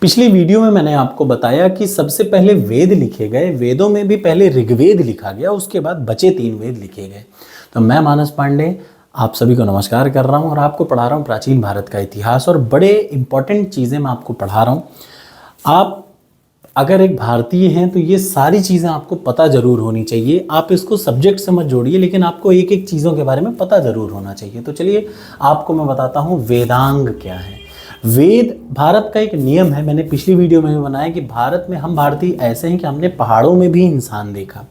पिछली वीडियो में मैंने आपको बताया कि सबसे पहले वेद लिखे गए, वेदों में भी पहले ऋग्वेद लिखा गया, उसके बाद बचे 3 वेद लिखे गए। तो मैं मानस पांडे आप सभी को नमस्कार कर रहा हूं और आपको पढ़ा रहा हूं प्राचीन भारत का इतिहास, और बड़े इंपॉर्टेंट चीज़ें मैं आपको पढ़ा रहा हूं। आप अगर एक भारतीय हैं तो ये सारी चीज़ें आपको पता ज़रूर होनी चाहिए। आप इसको सब्जेक्ट से मत जोड़िए, लेकिन आपको एक एक चीज़ों के बारे में पता ज़रूर होना चाहिए। तो चलिए आपको मैं बताता हूँ वेदांग क्या है। वेद भारत का एक नियम है, मैंने पिछली वीडियो में भी बनाया कि भारत में हम भारतीय ऐसे हैं कि हमने पहाड़ों में भी इंसान देखा,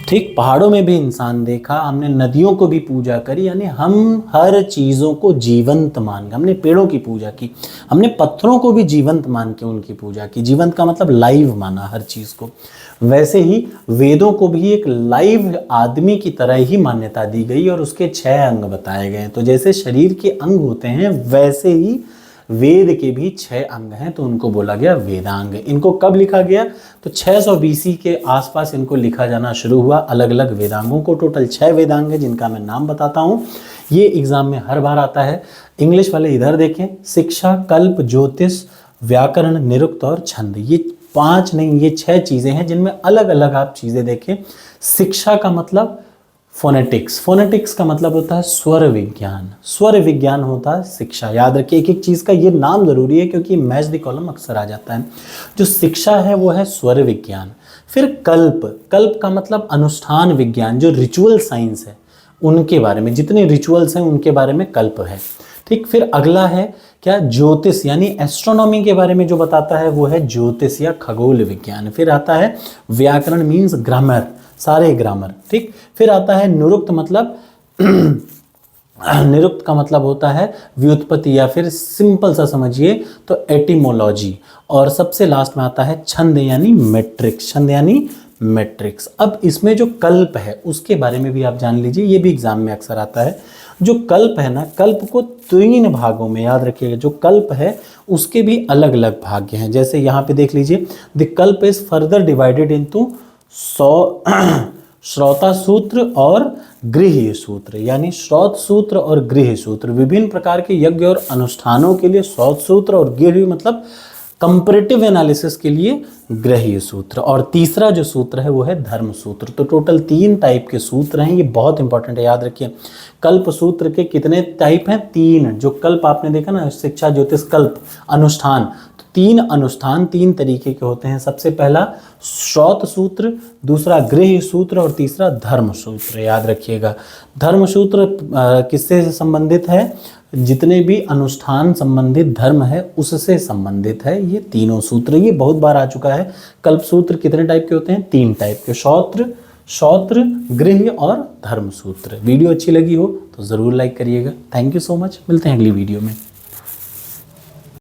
ठीक, पहाड़ों में भी इंसान देखा, हमने नदियों को भी पूजा करी, यानी हम हर चीज़ों को जीवंत मान के, हमने पेड़ों की पूजा की, हमने पत्थरों को भी जीवंत मान के उनकी पूजा की। जीवंत का मतलब लाइव माना हर चीज़ को। वैसे ही वेदों को भी एक लाइव आदमी की तरह ही मान्यता दी गई और उसके 6 अंग बताए गए। तो जैसे शरीर के अंग होते हैं वैसे ही वेद के भी 6 अंग हैं, तो उनको बोला गया वेदांग। इनको कब लिखा गया? तो 600 BC के आसपास इनको लिखा जाना शुरू हुआ, अलग अलग वेदांगों को। टोटल 6 वेदांग है जिनका मैं नाम बताता हूँ। ये एग्जाम में हर बार आता है। इंग्लिश वाले इधर देखें, शिक्षा, कल्प, ज्योतिष, व्याकरण, निरुक्त और छंद। ये 5 नहीं, ये 6 चीज़ें हैं जिनमें अलग अलग आप चीज़ें देखें। शिक्षा का मतलब फोनेटिक्स, फोनेटिक्स का मतलब होता है स्वर विज्ञान, स्वर विज्ञान होता है शिक्षा। याद रखिए एक एक चीज़ का ये नाम जरूरी है क्योंकि मैच द कॉलम अक्सर आ जाता है। जो शिक्षा है वो है स्वर विज्ञान। फिर कल्प, कल्प का मतलब अनुष्ठान विज्ञान, जो रिचुअल साइंस है उनके बारे में, जितने रिचुअल्स हैं उनके बारे में कल्प है, ठीक। फिर अगला है क्या? ज्योतिष, यानी एस्ट्रोनॉमी के बारे में जो बताता है वो है ज्योतिष या खगोल विज्ञान। फिर आता है व्याकरण, मीन्स ग्रामर, सारे ग्रामर, ठीक। फिर आता है निरुक्त, मतलब निरुक्त का मतलब होता है व्युत्पत्ति, या फिर सिंपल सा समझिए तो एटिमोलॉजी। और सबसे लास्ट में आता है छंद यानी मैट्रिक्स, छंद यानी मैट्रिक्स। अब इसमें जो कल्प है उसके बारे में भी आप जान लीजिए, ये भी एग्जाम में अक्सर आता है। जो कल्प है ना, कल्प को 3 भागों में याद रखिएगा। जो कल्प है उसके भी अलग अलग भाग हैं। जैसे यहाँ पे देख लीजिए, द कल्प इज फर्दर डिवाइडेड इनटू 100 श्रौता सूत्र और गृह्य सूत्र, यानी श्रौत सूत्र और गृह्य सूत्र। विभिन्न प्रकार के यज्ञ और अनुष्ठानों के लिए श्रौत सूत्र, और गृह्य मतलब कंपैरेटिव एनालिसिस के लिए गृह्य सूत्र, और तीसरा जो सूत्र है वो है धर्म सूत्र। तो टोटल 3 टाइप के सूत्र हैं, ये बहुत इंपॉर्टेंट है, याद रखिए। कल्प सूत्र के कितने टाइप हैं? 3। जो कल्प आपने देखा ना, शिक्षा, ज्योतिष, कल्प, अनुष्ठान, तो 3 अनुष्ठान 3 तरीके के होते हैं। सबसे पहला श्रौत सूत्र, दूसरा गृह्य सूत्र और तीसरा धर्म सूत्र, याद रखिएगा। धर्म सूत्र किससे संबंधित है? जितने भी अनुष्ठान संबंधित धर्म है उससे संबंधित है ये तीनों सूत्र। ये बहुत बार आ चुका है। कल्प सूत्र कितने टाइप के होते हैं? 3 टाइप के, श्रौत्र, गृह्य और धर्म सूत्र। वीडियो अच्छी लगी हो तो ज़रूर लाइक करिएगा। थैंक यू सो मच, मिलते हैं अगली वीडियो में।